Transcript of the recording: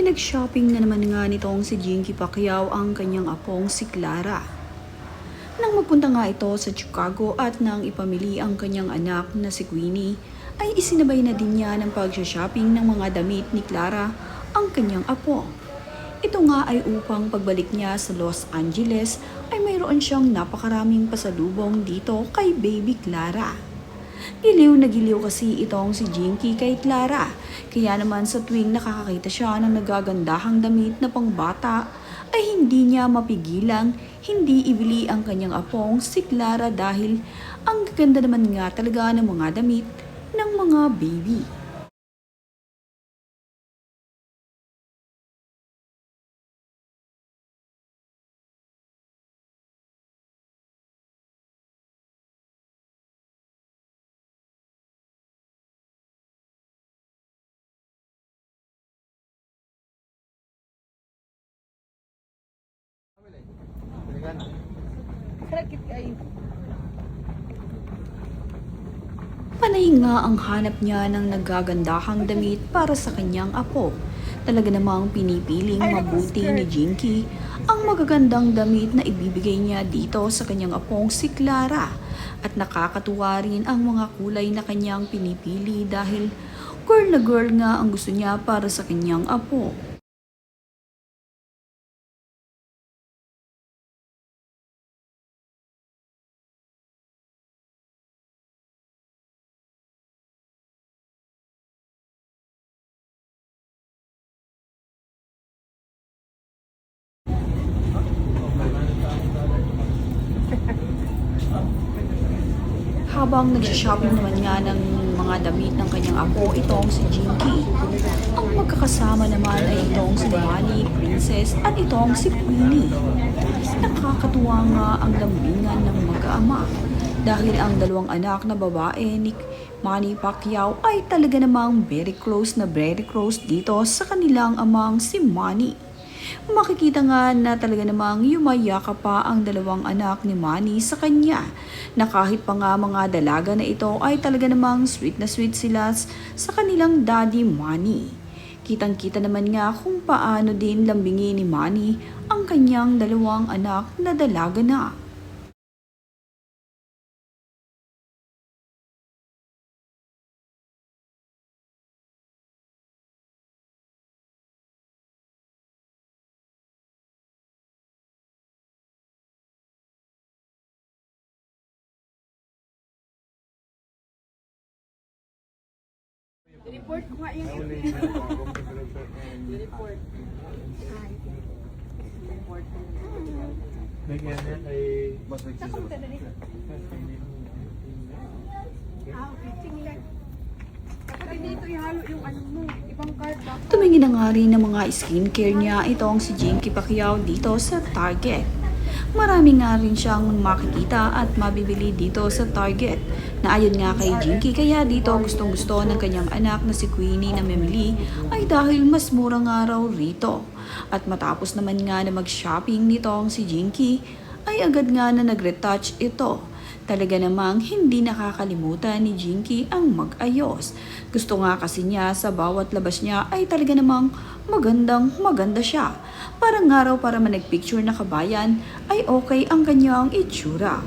Pinag-shopping na naman nga nitong si Jinky Pacquiao ang kanyang apong si Clara. Nang magpunta nga ito sa Chicago at nang ipamili ang kanyang anak na si Queenie, ay isinabay na din niya ng pag-shopping ng mga damit ni Clara ang kanyang apo. Ito nga ay upang pagbalik niya sa Los Angeles ay mayroon siyang napakaraming pasalubong dito kay baby Clara. Giliw na giliw kasi itong si Jinky kay Clara, kaya naman sa tuwing nakakakita siya ng nagagandahang damit na pangbata ay hindi niya mapigilang hindi ibili ang kanyang apong si Clara dahil ang ganda naman nga talaga ng mga damit ng mga baby. Panay nga ang hanap niya ng nagagandahang damit para sa kanyang apo. Talaga namang pinipiling mabuti ni Jinky ang magagandang damit na ibibigay niya dito sa kanyang apong si Clara. At nakakatuwa rin ang mga kulay na kanyang pinipili dahil girl nga ang gusto niya para sa kanyang apo. Habang nagsha-shopping naman nga ng mga damit ng kanyang apo, itong si Jinky. Ang magkakasama naman ay itong si Manny, Princess at itong si Queenie. Nakakatuwa nga ang lambingan ng mag-aama dahil ang dalawang anak na babae ni Manny Pacquiao ay talaga namang very close dito sa kanilang amang si Manny. Makikita nga na talaga namang yumayaka pa ang dalawang anak ni Manny sa kanya na kahit pa nga mga dalaga na ito ay talaga namang sweet na sweet sila sa kanilang daddy Manny. Kitang-kita naman nga kung paano din lambingin ni Manny ang kanyang dalawang anak na dalaga na. Report ko nga yung report. Nagyan niya kay Okay, tingnan. Kapag dito ihalo yung ano mo, ibang card dapat. Tumingin na nga rin ng mga skincare niya itong si Jinky Pacquiao dito sa Target. Marami nga rin siyang makikita at mabibili dito sa Target na ayon nga kay Jinky, kaya dito gustong gusto ng kanyang anak na si Queenie na mamili ay dahil mas mura nga raw rito. At matapos naman nga na mag-shopping nitong si Jinky ay agad nga na nag-retouch ito. Talaga namang hindi nakakalimutan ni Jinky ang mag-ayos. Gusto nga kasi niya sa bawat labas niya ay talaga namang maganda siya. Parang nga raw para manag-picture na kabayan ay okay ang kanyang itsura.